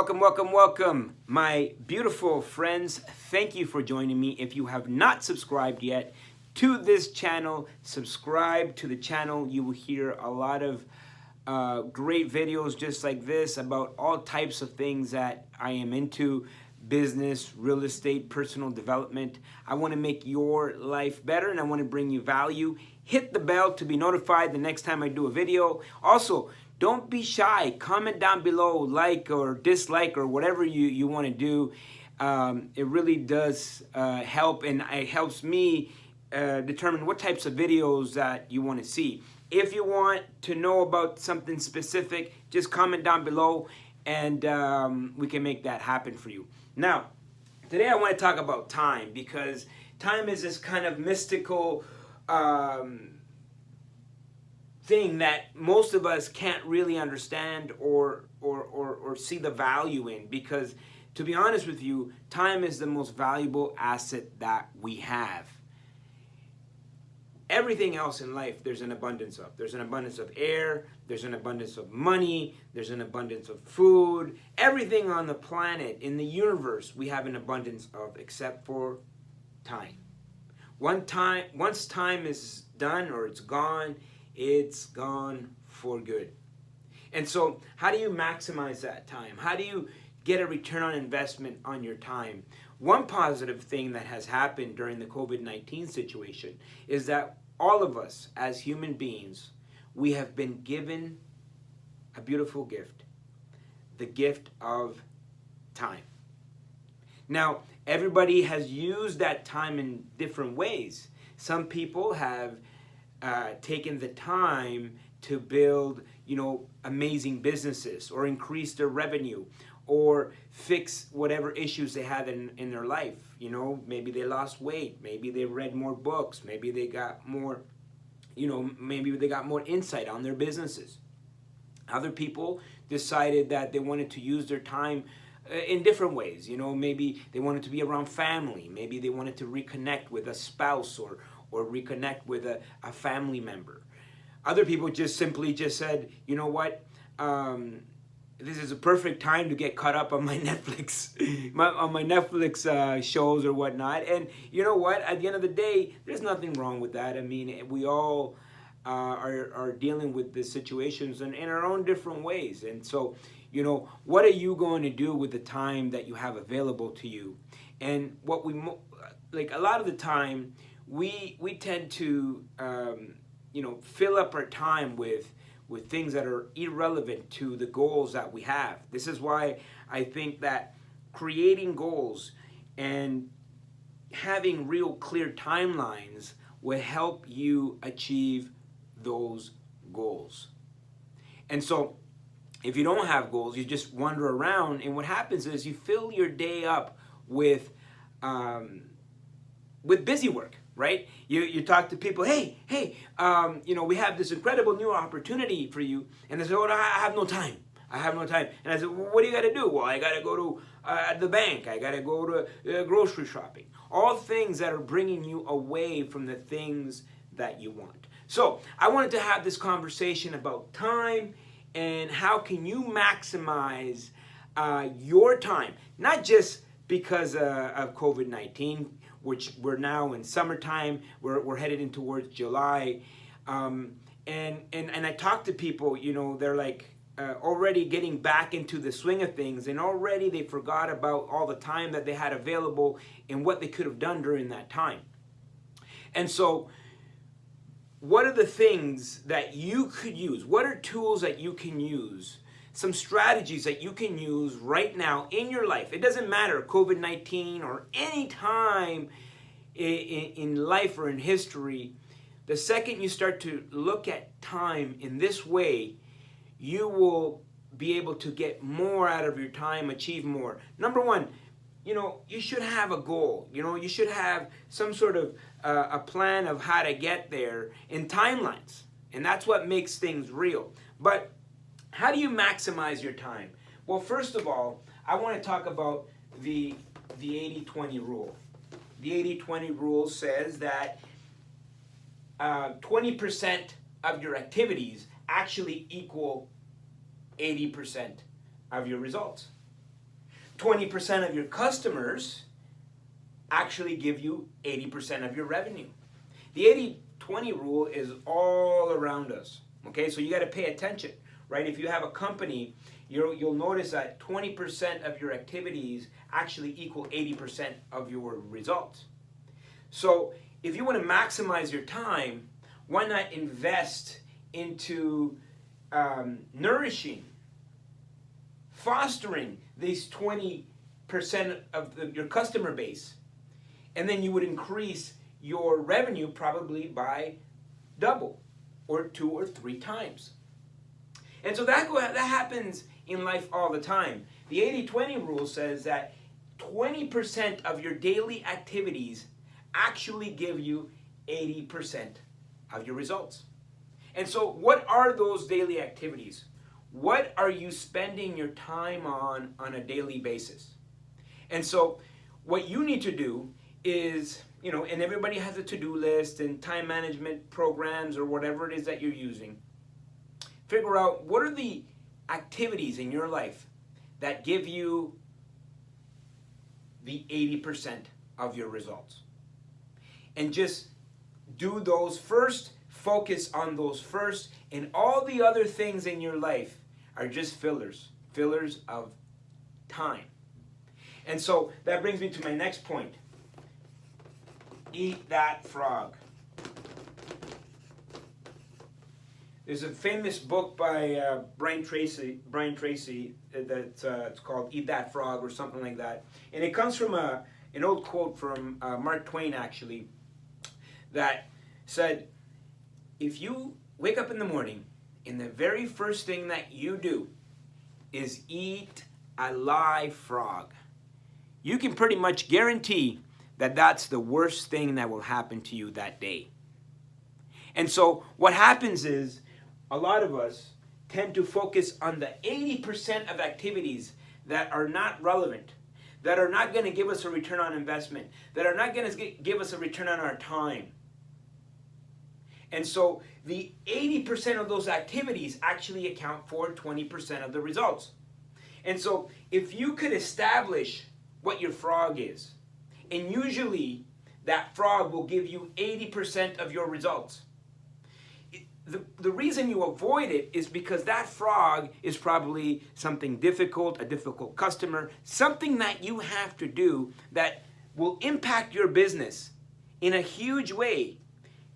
Welcome, my beautiful friends. Thank you for joining me. If you have not subscribed yet to this channel, subscribe to the channel. You will hear a lot of great videos just like this about all types of things that I am into: business, real estate, personal development. I want to make your life better and I want to bring you value. Hit the bell to be notified the next time I do a video. Also, don't be shy. Comment down below, like or dislike or whatever you want to do. It really does help, and it helps me determine what types of videos that you want to see. If you want to know about something specific, just comment down below and we can make that happen for you. Now, today I want to talk about time, because time is this kind of mystical thing that most of us can't really understand or see the value in, because to be honest with you, time is the most valuable asset that we have. Everything else in life there's an abundance of. There's an abundance of air, there's an abundance of money, there's an abundance of food. Everything on the planet, in the universe, we have an abundance of, except for time. Once time is done or it's gone for good. And so how do you maximize that time? How do you get a return on investment on your time? One positive thing that has happened during the COVID-19 situation is that all of us as human beings, we have been given a beautiful gift, the gift of time. Now, everybody has used that time in different ways. Some people have taken the time to build, amazing businesses, or increase their revenue, or fix whatever issues they had in their life. Maybe they lost weight, maybe they read more books, maybe they got more, maybe they got more insight on their businesses. Other people decided that they wanted to use their time in different ways. Maybe they wanted to be around family, maybe they wanted to reconnect with a spouse or reconnect with a family member. Other people just simply said, you know what, this is a perfect time to get caught up on my Netflix, on my Netflix shows or whatnot. And you know what, at the end of the day, there's nothing wrong with that. I mean, we all are dealing with these situations in our own different ways. And so, what are you going to do with the time that you have available to you? And what we, a lot of the time, we tend to, fill up our time with things that are irrelevant to the goals that we have. This is why I think that creating goals and having real clear timelines will help you achieve those goals. And so if you don't have goals, you just wander around, and what happens is you fill your day up with busy work. Right? You talk to people, hey, we have this incredible new opportunity for you. And they say, oh, I have no time. And I said, well, what do you got to do? Well, I got to go to the bank. I got to go to grocery shopping. All things that are bringing you away from the things that you want. So I wanted to have this conversation about time and how can you maximize your time, not just because of COVID-19, which we're now in summertime, we're headed in towards July, and I talk to people, they're like already getting back into the swing of things, and already they forgot about all the time that they had available and what they could have done during that time. And so, what are the things that you could use? What are tools that you can use? Some strategies that you can use right now in your life. It doesn't matter, COVID-19 or any time in life or in history. The second you start to look at time in this way, you will be able to get more out of your time, achieve more. Number one, you should have a goal. You should have some sort of a plan of how to get there in timelines. And that's what makes things real. But how do you maximize your time? Well, first of all, I want to talk about the 80-20 rule. The 80-20 rule says that 20% of your activities actually equal 80% of your results. 20% of your customers actually give you 80% of your revenue. The 80-20 rule is all around us. Okay, so you got to pay attention, right? If you have a company, you'll notice that 20% of your activities actually equal 80% of your results. So if you want to maximize your time, why not invest into nourishing, fostering these 20% of your customer base, and then you would increase your revenue probably by double or 2 or 3 times. And so that happens in life all the time. The 80-20 rule says that 20% of your daily activities actually give you 80% of your results. And so what are those daily activities? What are you spending your time on a daily basis? And so what you need to do is, and everybody has a to-do list and time management programs or whatever it is that you're using. Figure out what are the activities in your life that give you the 80% of your results. And just do those first, focus on those first, and all the other things in your life are just fillers of time. And so that brings me to my next point. Eat that frog. There's a famous book by Brian Tracy that's it's called Eat That Frog or something like that. And it comes from an old quote from Mark Twain, actually, that said, if you wake up in the morning and the very first thing that you do is eat a live frog, you can pretty much guarantee that that's the worst thing that will happen to you that day. And so what happens is a lot of us tend to focus on the 80% of activities that are not relevant, that are not going to give us a return on investment, that are not going to give us a return on our time. And so the 80% of those activities actually account for 20% of the results. And so if you could establish what your frog is, and usually that frog will give you 80% of your results. The reason you avoid it is because that frog is probably something difficult, a difficult customer, something that you have to do that will impact your business in a huge way,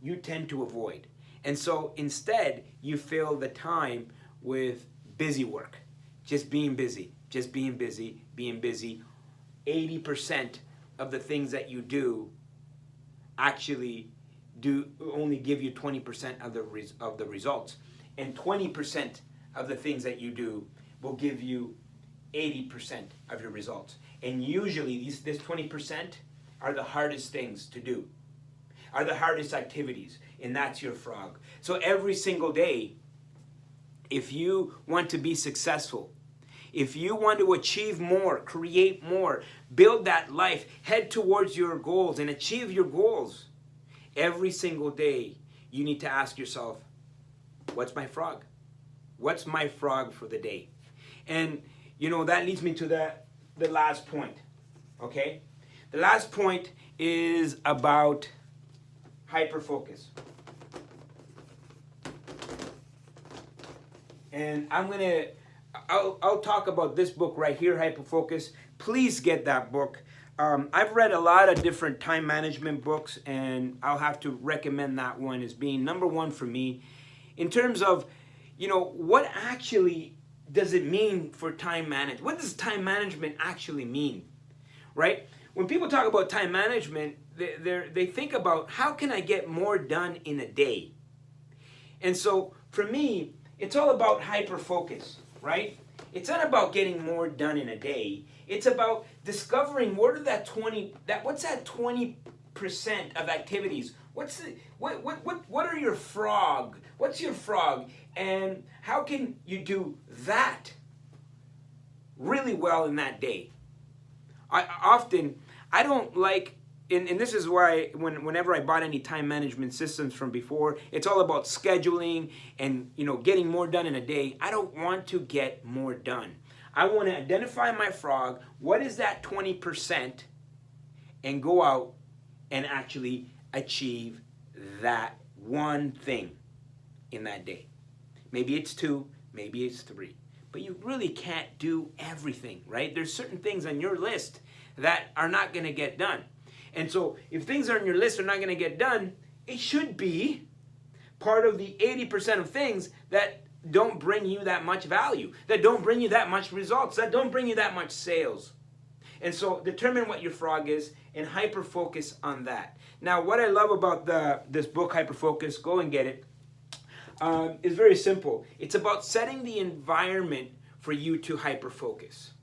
you tend to avoid. And so instead, you fill the time with busy work, just being busy, being busy. 80% of the things that you do actually only give you 20% of the results, and 20% of the things that you do will give you 80% of your results. And usually this 20% are the hardest things to do, are the hardest activities, and that's your frog. So every single day, if you want to be successful, if you want to achieve more, create more, build that life, head towards your goals and achieve your goals, every single day you need to ask yourself, what's my frog? What's my frog for the day? And that leads me to the last point. Okay? The last point is about hyper-focus. And I'll talk about this book right here, Hyper-Focus. Please get that book. I've read a lot of different time management books, and I'll have to recommend that one as being number one for me. In terms of, what actually does it mean for time management? What does time management actually mean, right? When people talk about time management, they think about how can I get more done in a day? And so for me, it's all about hyper-focus, right? It's not about getting more done in a day. It's about discovering what's that 20% of activities? What are your frog? What's your frog? And how can you do that really well in that day? I don't like, and this is why whenever I bought any time management systems from before, it's all about scheduling and getting more done in a day. I don't want to get more done. I want to identify my frog. What is that 20%? And go out and actually achieve that one thing in that day. Maybe it's 2, maybe it's 3. But you really can't do everything, right? There's certain things on your list that are not going to get done. And so if things on your list are not going to get done, it should be part of the 80% of things that don't bring you that much value, that don't bring you that much results, that don't bring you that much sales. And so determine what your frog is and hyper-focus on that. Now, what I love about this book, Hyper-Focus, go and get it, is very simple. It's about setting the environment for you to hyper-focus,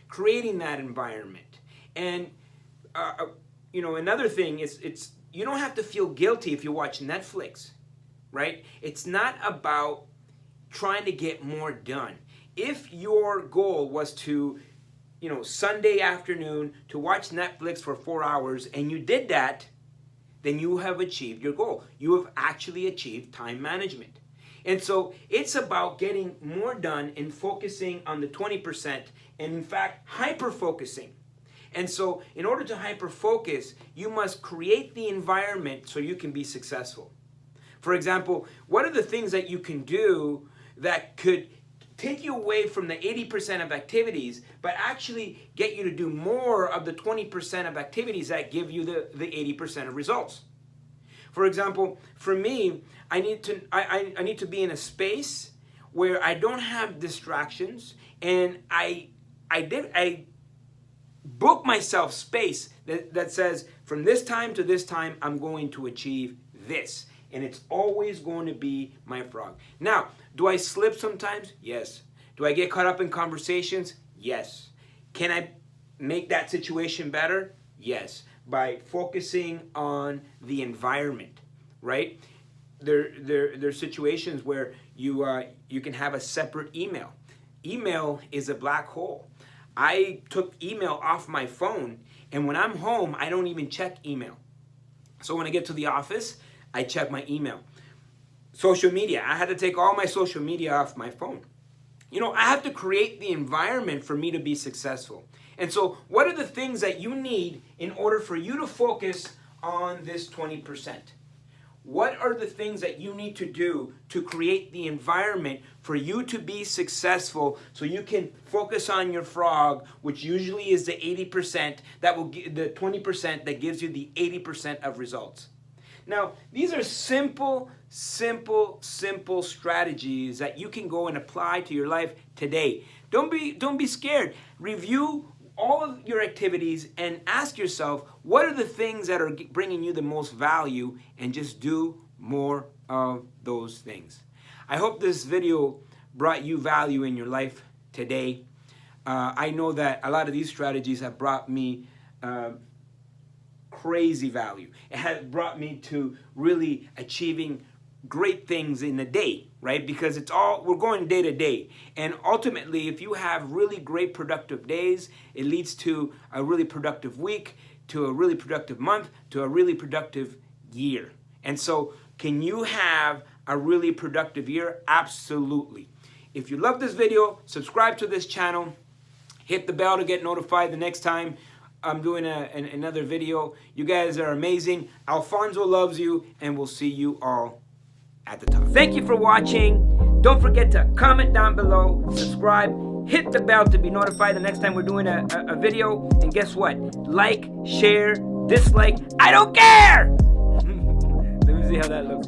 creating that environment. And, another thing is you don't have to feel guilty if you watch Netflix, right? It's not about trying to get more done. If your goal was to, Sunday afternoon to watch Netflix for 4 hours and you did that, then you have achieved your goal. You have actually achieved time management. And so it's about getting more done and focusing on the 20% and in fact, hyper-focusing. And so in order to hyper-focus, you must create the environment so you can be successful. For example, what are the things that you can do that could take you away from the 80% of activities, but actually get you to do more of the 20% of activities that give you the 80% of results? For example, for me, I need to be in a space where I don't have distractions, and I book myself space that says from this time to this time I'm going to achieve this. And it's always going to be my frog. Now, do I slip sometimes? Yes. Do I get caught up in conversations? Yes. Can I make that situation better? Yes. By focusing on the environment, right? There's situations where you can have a separate email. Email is a black hole. I took email off my phone, and when I'm home, I don't even check email. So when I get to the office, I check my email. Social media. I had to take all my social media off my phone. I have to create the environment for me to be successful. And so what are the things that you need in order for you to focus on this 20%? What are the things that you need to do to create the environment for you to be successful so you can focus on your frog, which usually is the 80% that will give the 20% that gives you the 80% of results? Now, these are simple strategies that you can go and apply to your life today. Don't be scared. Review all of your activities and ask yourself, what are the things that are bringing you the most value, and just do more of those things. I hope this video brought you value in your life today. I know that a lot of these strategies have brought me crazy value. It has brought me to really achieving great things in a day, right? Because we're going day to day. And ultimately, if you have really great productive days, it leads to a really productive week, to a really productive month, to a really productive year. And so, can you have a really productive year? Absolutely. If you love this video, subscribe to this channel, hit the bell to get notified the next time I'm doing another video. You guys are amazing. Alfonso loves you, and we'll see you all at the top. Thank you for watching. Don't forget to comment down below, subscribe, hit the bell to be notified the next time we're doing a video. And guess what? Like, share, dislike, I don't care! Let me see how that looks.